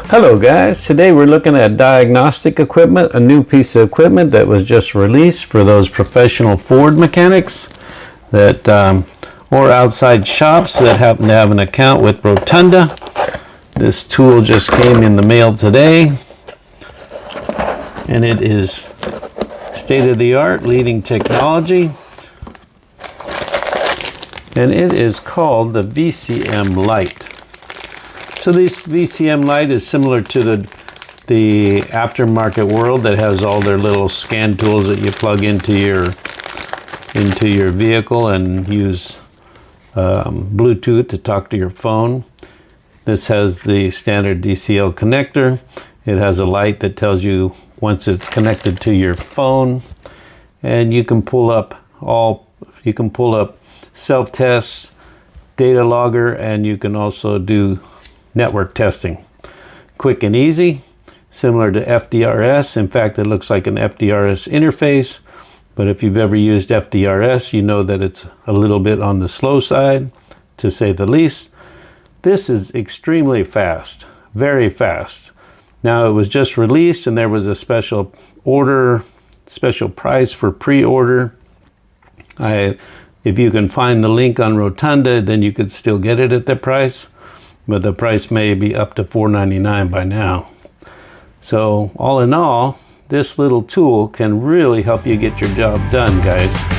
Hello guys, today we're looking at diagnostic equipment, a new piece of equipment that was just released for those professional Ford mechanics that or outside shops that happen to have an account with Rotunda. This tool just came in the mail today and it is state-of-the-art, leading technology, and it is called the VCM Lite. So this VCM Lite is similar to the aftermarket world that has all their little scan tools that you plug into your vehicle and use Bluetooth to talk to your phone. This has the standard DCL connector. It has a light that tells you once it's connected to your phone, and you can pull up self-tests, data logger, and you can also do network testing. Quick and easy, similar to FDRS. In fact, it looks like an FDRS interface, but if you've ever used FDRS, you know that it's a little bit on the slow side, to say the least. This is extremely fast, very fast. Now, it was just released and there was a special price for pre-order. If you can find the link on Rotunda, then you could still get it at that price, but the price may be up to $4.99 by now. So all in all, this little tool can really help you get your job done, guys.